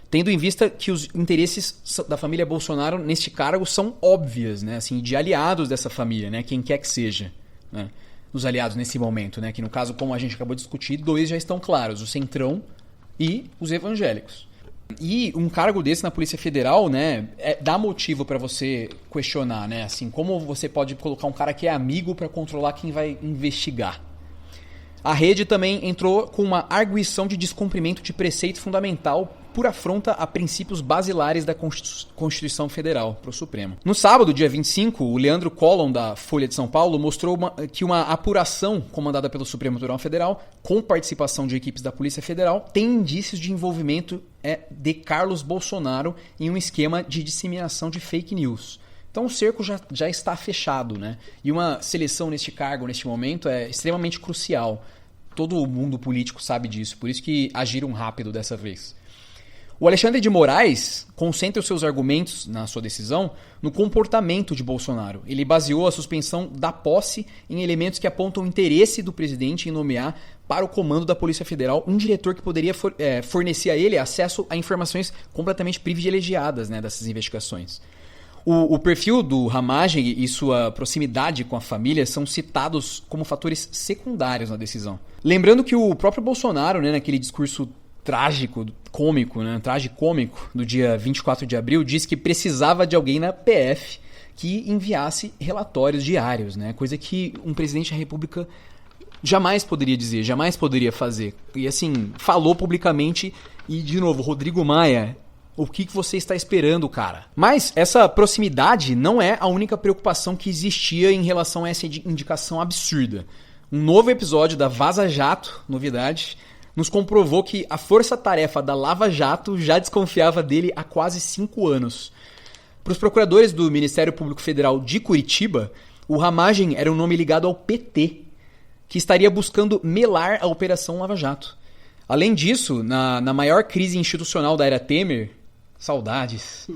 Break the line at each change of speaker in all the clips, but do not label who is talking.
Tendo em vista que os interesses da família Bolsonaro neste cargo são óbvios, né? Assim, de aliados dessa família, né? Quem quer que seja, né? Os aliados nesse momento, né? Que no caso, como a gente acabou de discutir, 2 já estão claros, o Centrão e os evangélicos. E um cargo desse na Polícia Federal, né, dá motivo para você questionar, né? Assim, como você pode colocar um cara que é amigo para controlar quem vai investigar? A rede também entrou com uma arguição de descumprimento de preceito fundamental por afronta a princípios basilares da Constituição Federal para o Supremo. No sábado, dia 25, o Leandro Collin, da Folha de São Paulo, mostrou que uma apuração comandada pelo Supremo Tribunal Federal, com participação de equipes da Polícia Federal, tem indícios de envolvimento de Carlos Bolsonaro em um esquema de disseminação de fake news. Então o cerco já está fechado, né? E uma seleção neste cargo, neste momento, é extremamente crucial. Todo o mundo político sabe disso, por isso que agiram rápido dessa vez. O Alexandre de Moraes concentra os seus argumentos na sua decisão no comportamento de Bolsonaro. Ele baseou a suspensão da posse em elementos que apontam o interesse do presidente em nomear para o comando da Polícia Federal um diretor que poderia fornecer a ele acesso a informações completamente privilegiadas, né, dessas investigações. O perfil do Ramagem e sua proximidade com a família são citados como fatores secundários na decisão. Lembrando que o próprio Bolsonaro, né, naquele discurso tragicômico do dia 24 de abril, disse que precisava de alguém na PF que enviasse relatórios diários, né? Coisa que um presidente da República jamais poderia dizer, jamais poderia fazer. E assim, falou publicamente e, de novo, Rodrigo Maia, o que você está esperando, cara? Mas essa proximidade não é a única preocupação que existia em relação a essa indicação absurda. Um novo episódio da Vaza Jato, novidade, nos comprovou que a força-tarefa da Lava Jato já desconfiava dele há quase 5 anos. Para os procuradores do Ministério Público Federal de Curitiba, o Ramagem era um nome ligado ao PT, que estaria buscando melar a Operação Lava Jato. Além disso, na maior crise institucional da era Temer, saudades,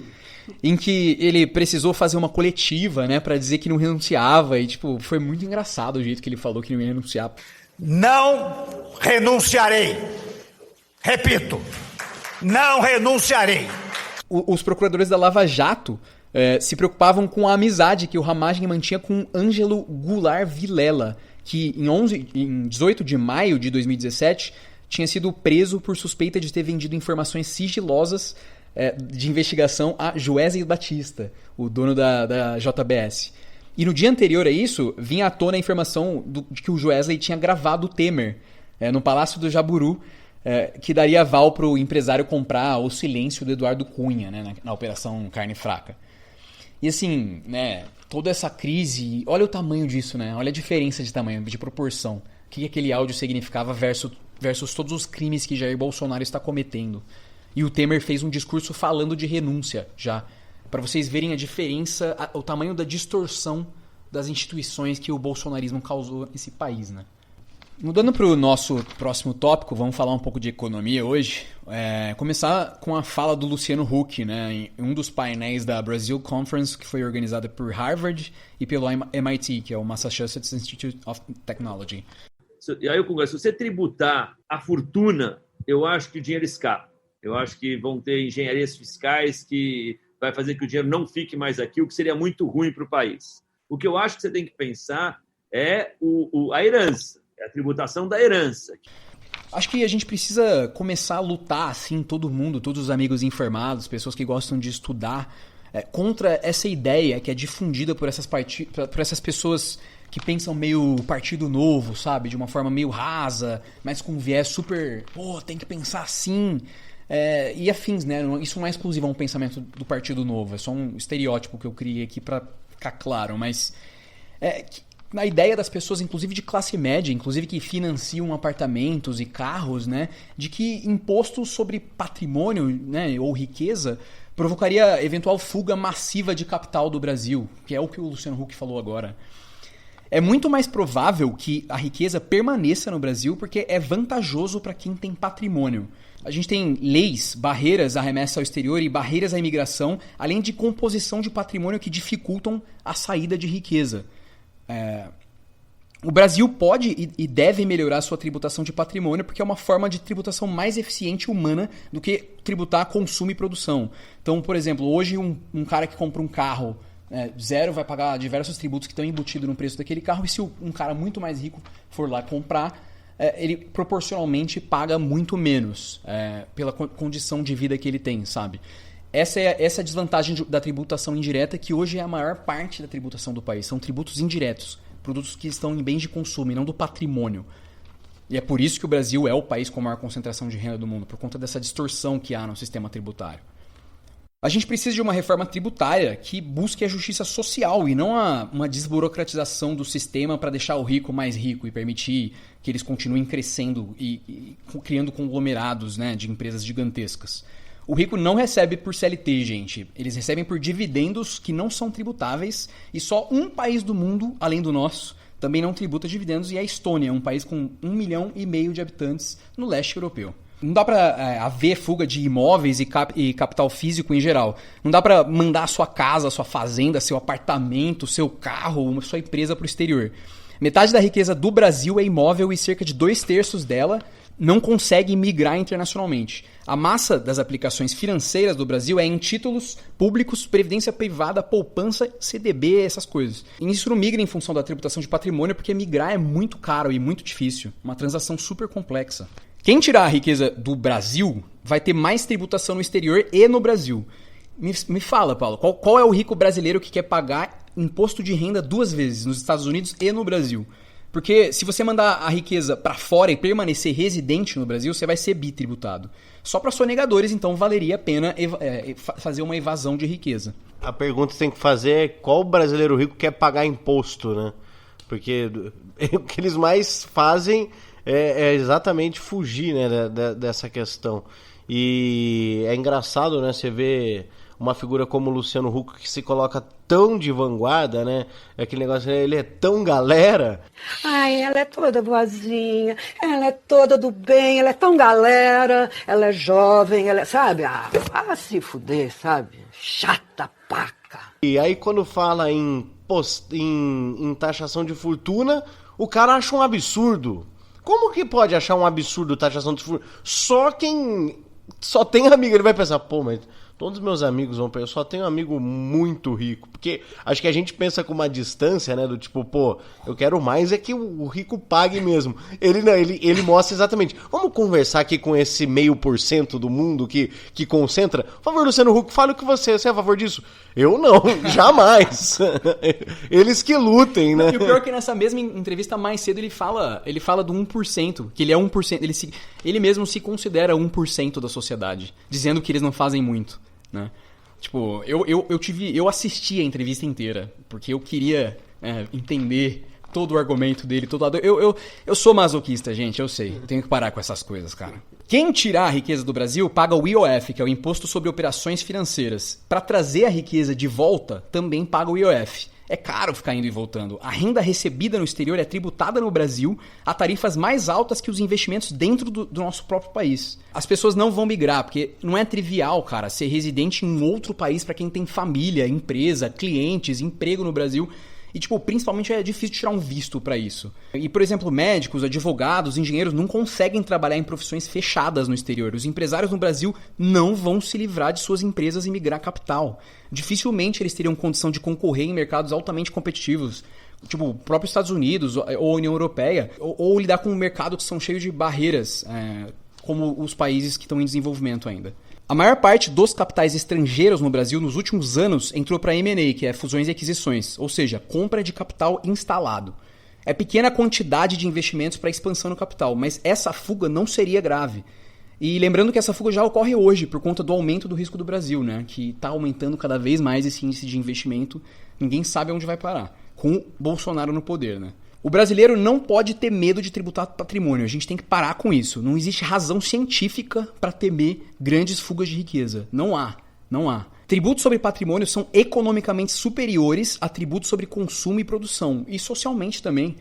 em que ele precisou fazer uma coletiva, né, para dizer que não renunciava, e foi muito engraçado o jeito que ele falou que não ia renunciar.
Não renunciarei. Repito, não renunciarei.
Os procuradores da Lava Jato se preocupavam com a amizade que o Ramagem mantinha com Ângelo Goulart Vilela, que em 18 de maio de 2017 tinha sido preso por suspeita de ter vendido informações sigilosas de investigação a Joesley Batista, o dono da JBS. E no dia anterior a isso, vinha à tona a informação de que o Joesley tinha gravado o Temer no Palácio do Jaburu, que daria aval para o empresário comprar o silêncio do Eduardo Cunha, né, na Operação Carne Fraca. E assim, né, toda essa crise, olha o tamanho disso, né? Olha a diferença de tamanho, de proporção. O que aquele áudio significava versus todos os crimes que Jair Bolsonaro está cometendo. E o Temer fez um discurso falando de renúncia já. Para vocês verem a diferença, o tamanho da distorção das instituições que o bolsonarismo causou nesse país, né? Mudando para o nosso próximo tópico, vamos falar um pouco de economia hoje. Começar com a fala do Luciano Huck, né, em um dos painéis da Brazil Conference, que foi organizada por Harvard e pelo MIT, que é o Massachusetts Institute of Technology.
E aí eu converso, se você tributar a fortuna, eu acho que o dinheiro escapa. Eu acho que vão ter engenharias fiscais que vai fazer que o dinheiro não fique mais aqui, o que seria muito ruim para o país. O que eu acho que você tem que pensar é a herança, é a tributação da herança.
Acho que a gente precisa começar a lutar, assim, todo mundo, todos os amigos informados, pessoas que gostam de estudar, contra essa ideia que é difundida por essas pessoas que pensam meio partido novo, sabe? De uma forma meio rasa, mas com um viés super... tem que pensar assim... e afins, né? Isso não é exclusivo a um pensamento do Partido Novo, é só um estereótipo que eu criei aqui para ficar claro, mas na ideia das pessoas, inclusive de classe média, inclusive que financiam apartamentos e carros, né? De que imposto sobre patrimônio, né, ou riqueza provocaria eventual fuga massiva de capital do Brasil, que é o que o Luciano Huck falou agora. É muito mais provável que a riqueza permaneça no Brasil porque é vantajoso para quem tem patrimônio. A gente tem leis, barreiras à remessa ao exterior e barreiras à imigração, além de composição de patrimônio que dificultam a saída de riqueza. O Brasil pode e deve melhorar sua tributação de patrimônio porque é uma forma de tributação mais eficiente e humana do que tributar consumo e produção. Então, por exemplo, hoje um cara que compra um carro zero vai pagar diversos tributos que estão embutidos no preço daquele carro, e se um cara muito mais rico for lá comprar, ele proporcionalmente paga muito menos pela condição de vida que ele tem, sabe? Essa é a desvantagem da tributação indireta, que hoje é a maior parte da tributação do país. São tributos indiretos. Produtos que estão em bens de consumo e não do patrimônio. E é por isso que o Brasil é o país com a maior concentração de renda do mundo, por conta dessa distorção que há no sistema tributário. A gente precisa de uma reforma tributária que busque a justiça social e não uma desburocratização do sistema para deixar o rico mais rico e permitir que eles continuem crescendo e criando conglomerados, né, de empresas gigantescas. O rico não recebe por CLT, gente. Eles recebem por dividendos que não são tributáveis, e só um país do mundo, além do nosso, também não tributa dividendos, e é a Estônia, um país com 1,5 milhão de habitantes no leste europeu. Não dá para haver fuga de imóveis e capital físico em geral. Não dá para mandar a sua casa, a sua fazenda, seu apartamento, seu carro, sua empresa para o exterior. Metade da riqueza do Brasil é imóvel e cerca de 2/3 dela não consegue migrar internacionalmente. A massa das aplicações financeiras do Brasil é em títulos públicos, previdência privada, poupança, CDB, essas coisas. E isso não migra em função da tributação de patrimônio, porque migrar é muito caro e muito difícil. Uma transação super complexa. Quem tirar a riqueza do Brasil vai ter mais tributação no exterior e no Brasil. Me fala, Paulo, qual é o rico brasileiro que quer pagar imposto de renda 2 vezes, nos Estados Unidos e no Brasil? Porque se você mandar a riqueza para fora e permanecer residente no Brasil, você vai ser bitributado. Só para sonegadores, então, valeria a pena fazer uma evasão de riqueza.
A pergunta que tem que fazer é qual brasileiro rico quer pagar imposto, né? Porque o que eles mais fazem é exatamente fugir, né, dessa questão. E é engraçado, né, você vê uma figura como o Luciano Huck que se coloca tão de vanguarda, né? Aquele negócio, ele é tão galera.
Ai, ela é toda boazinha, ela é toda do bem, ela é tão galera, ela é jovem, ela é, sabe? Ah, se fuder, sabe? Chata paca.
E aí quando fala em taxação de fortuna, o cara acha um absurdo. Como que pode achar um absurdo taxação de fortuna? Só quem só tem amigo, ele vai pensar, pô, mas todos os meus amigos vão pensar, eu só tenho um amigo muito rico. Porque acho que a gente pensa com uma distância, né? Do tipo, pô, eu quero mais é que o rico pague mesmo. Ele mostra exatamente. Vamos conversar aqui com esse 0,5% do mundo que concentra. Por favor, Luciano Huck, fale o que você é a favor disso. Eu não, jamais. Eles que lutem, né?
E o pior é que nessa mesma entrevista mais cedo ele fala do 1%, que ele é 1%, ele mesmo se considera 1% da sociedade, dizendo que eles não fazem muito, né? Tipo, eu assisti a entrevista inteira, porque eu queria entender todo o argumento dele, todo lado. Eu sou masoquista, gente, eu sei. Eu tenho que parar com essas coisas, cara. Quem tirar a riqueza do Brasil paga o IOF, que é o Imposto sobre Operações Financeiras. Para trazer a riqueza de volta, também paga o IOF. É caro ficar indo e voltando. A renda recebida no exterior é tributada no Brasil a tarifas mais altas que os investimentos dentro do nosso próprio país. As pessoas não vão migrar, porque não é trivial, cara, ser residente em outro país para quem tem família, empresa, clientes, emprego no Brasil. E, tipo, principalmente é difícil tirar um visto para isso. E, por exemplo, médicos, advogados, engenheiros não conseguem trabalhar em profissões fechadas no exterior. Os empresários no Brasil não vão se livrar de suas empresas e migrar capital. Dificilmente eles teriam condição de concorrer em mercados altamente competitivos, tipo o próprio Estados Unidos ou a União Europeia, ou lidar com um mercado que são cheios de barreiras, como os países que estão em desenvolvimento ainda. A maior parte dos capitais estrangeiros no Brasil nos últimos anos entrou para M&A, que é fusões e aquisições, ou seja, compra de capital instalado. É pequena a quantidade de investimentos para expansão no capital, mas essa fuga não seria grave. E lembrando que essa fuga já ocorre hoje por conta do aumento do risco do Brasil, né? Que está aumentando cada vez mais esse índice de investimento. Ninguém sabe onde vai parar, com o Bolsonaro no poder, né? O brasileiro não pode ter medo de tributar patrimônio. A gente tem que parar com isso. Não existe razão científica para temer grandes fugas de riqueza. Não há. Tributos sobre patrimônio são economicamente superiores a tributos sobre consumo e produção. E socialmente também.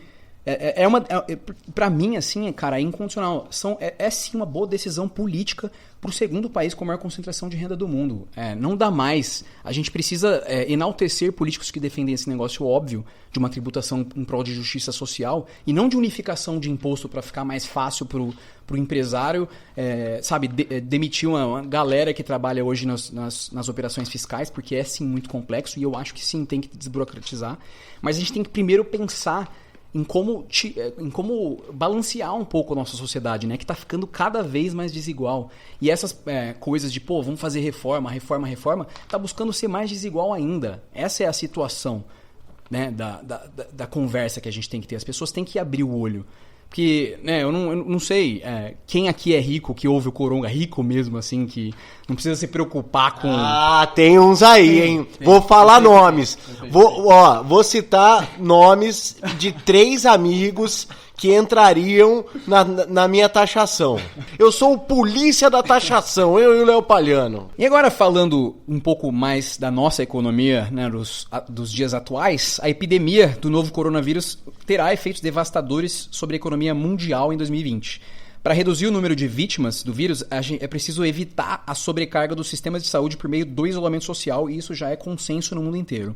Pra mim, assim, cara, é incondicional. É sim uma boa decisão política pro segundo país com a maior concentração de renda do mundo. Não dá mais. A gente precisa enaltecer políticos que defendem esse negócio óbvio de uma tributação em prol de justiça social e não de unificação de imposto para ficar mais fácil pro empresário, demitir uma galera que trabalha hoje nas operações fiscais, porque é sim muito complexo e eu acho que sim, tem que desburocratizar. Mas a gente tem que primeiro pensar em como balancear um pouco a nossa sociedade, né? Que está ficando cada vez mais desigual. E essas coisas de, vamos fazer reforma, está buscando ser mais desigual ainda. Essa é a situação, né, da conversa que a gente tem que ter. As pessoas têm que abrir o olho. Porque, né, eu não sei quem aqui é rico, que ouve o Coronga, rico mesmo, assim, que não precisa se preocupar com...
Tem uns aí, hein? Vou falar nomes. Vou citar nomes de 3 amigos que entrariam na minha taxação. Eu sou o polícia da taxação, eu e o Léo Palhano.
E agora, falando um pouco mais da nossa economia, né, dos dias atuais, a epidemia do novo coronavírus terá efeitos devastadores sobre a economia mundial em 2020. Para reduzir o número de vítimas do vírus, é preciso evitar a sobrecarga dos sistemas de saúde por meio do isolamento social, e isso já é consenso no mundo inteiro.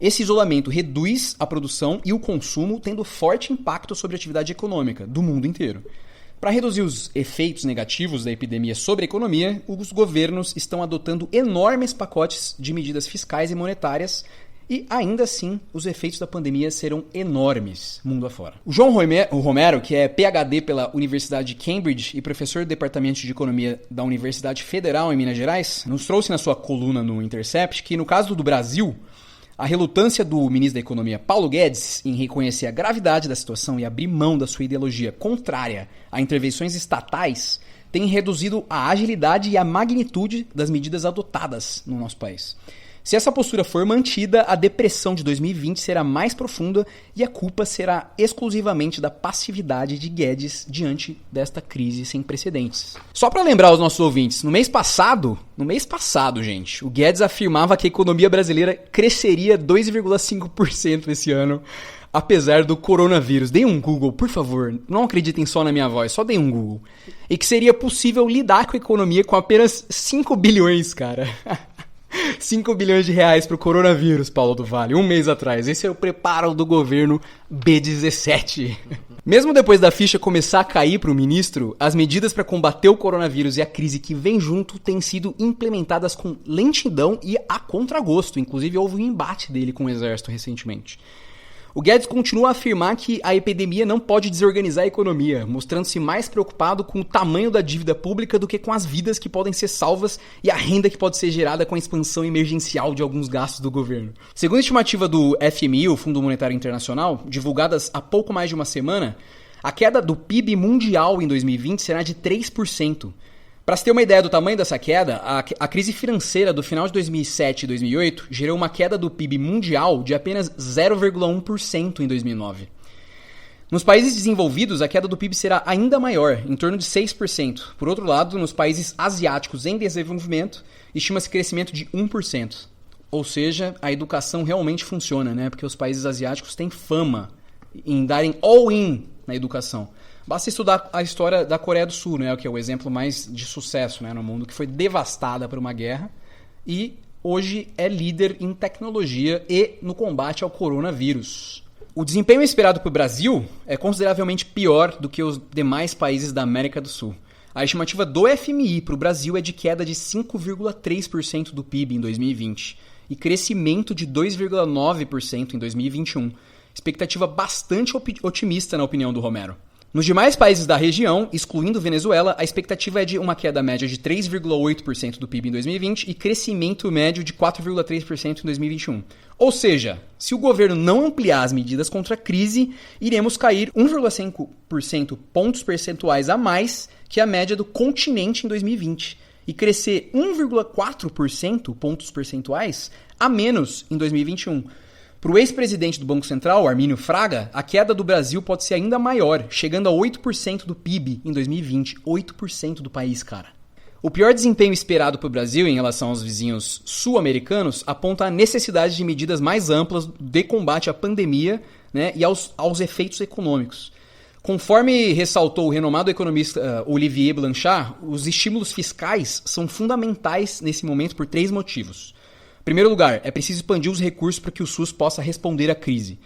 Esse isolamento reduz a produção e o consumo, tendo forte impacto sobre a atividade econômica do mundo inteiro. Para reduzir os efeitos negativos da epidemia sobre a economia, os governos estão adotando enormes pacotes de medidas fiscais e monetárias e, ainda assim, os efeitos da pandemia serão enormes mundo afora. O João Romero, que é PhD pela Universidade de Cambridge e professor do Departamento de Economia da Universidade Federal em Minas Gerais, nos trouxe na sua coluna no Intercept que, no caso do Brasil, a relutância do ministro da Economia, Paulo Guedes, em reconhecer a gravidade da situação e abrir mão da sua ideologia contrária a intervenções estatais tem reduzido a agilidade e a magnitude das medidas adotadas no nosso país. Se essa postura for mantida, a depressão de 2020 será mais profunda e a culpa será exclusivamente da passividade de Guedes diante desta crise sem precedentes. Só para lembrar aos nossos ouvintes, no mês passado, gente, o Guedes afirmava que a economia brasileira cresceria 2,5% esse ano, apesar do coronavírus. Deem um Google, por favor. Não acreditem só na minha voz, só deem um Google. E que seria possível lidar com a economia com apenas 5 bilhões, cara. 5 bilhões de reais pro coronavírus, Paulo do Vale, um mês atrás. Esse é o preparo do governo B17. Mesmo depois da ficha começar a cair pro ministro, as medidas para combater o coronavírus e a crise que vem junto têm sido implementadas com lentidão e a contragosto. Inclusive, houve um embate dele com o exército recentemente. O Guedes continua a afirmar que a epidemia não pode desorganizar a economia, mostrando-se mais preocupado com o tamanho da dívida pública do que com as vidas que podem ser salvas e a renda que pode ser gerada com a expansão emergencial de alguns gastos do governo. Segundo a estimativa do FMI, o Fundo Monetário Internacional, divulgadas há pouco mais de uma semana, a queda do PIB mundial em 2020 será de 3%. Para se ter uma ideia do tamanho dessa queda, a crise financeira do final de 2007 e 2008 gerou uma queda do PIB mundial de apenas 0,1% em 2009. Nos países desenvolvidos, a queda do PIB será ainda maior, em torno de 6%. Por outro lado, nos países asiáticos em desenvolvimento, estima-se crescimento de 1%. Ou seja, a educação realmente funciona, né? Porque os países asiáticos têm fama em darem all-in na educação. Basta estudar a história da Coreia do Sul, né, que é o exemplo mais de sucesso, né, no mundo, que foi devastada por uma guerra e hoje é líder em tecnologia e no combate ao coronavírus. O desempenho esperado para o Brasil é consideravelmente pior do que os demais países da América do Sul. A estimativa do FMI para o Brasil é de queda de 5,3% do PIB em 2020 e crescimento de 2,9% em 2021. Expectativa bastante otimista na opinião do Romero. Nos demais países da região, excluindo Venezuela, a expectativa é de uma queda média de 3,8% do PIB em 2020 e crescimento médio de 4,3% em 2021. Ou seja, se o governo não ampliar as medidas contra a crise, iremos cair 1,5% pontos percentuais a mais que a média do continente em 2020 e crescer 1,4% pontos percentuais a menos em 2021. Para o ex-presidente do Banco Central, Armínio Fraga, a queda do Brasil pode ser ainda maior, chegando a 8% do PIB em 2020. 8% do país, cara. O pior desempenho esperado para o Brasil em relação aos vizinhos sul-americanos aponta a necessidade de medidas mais amplas de combate à pandemia né, e aos efeitos econômicos. Conforme ressaltou o renomado economista Olivier Blanchard, os estímulos fiscais são fundamentais nesse momento por 3 motivos. Em primeiro lugar, é preciso expandir os recursos para que o SUS possa responder à crise.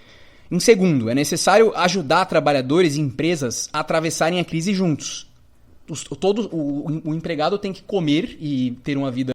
Em segundo, é necessário ajudar trabalhadores e empresas a atravessarem a crise juntos. O empregado tem que comer e ter uma vida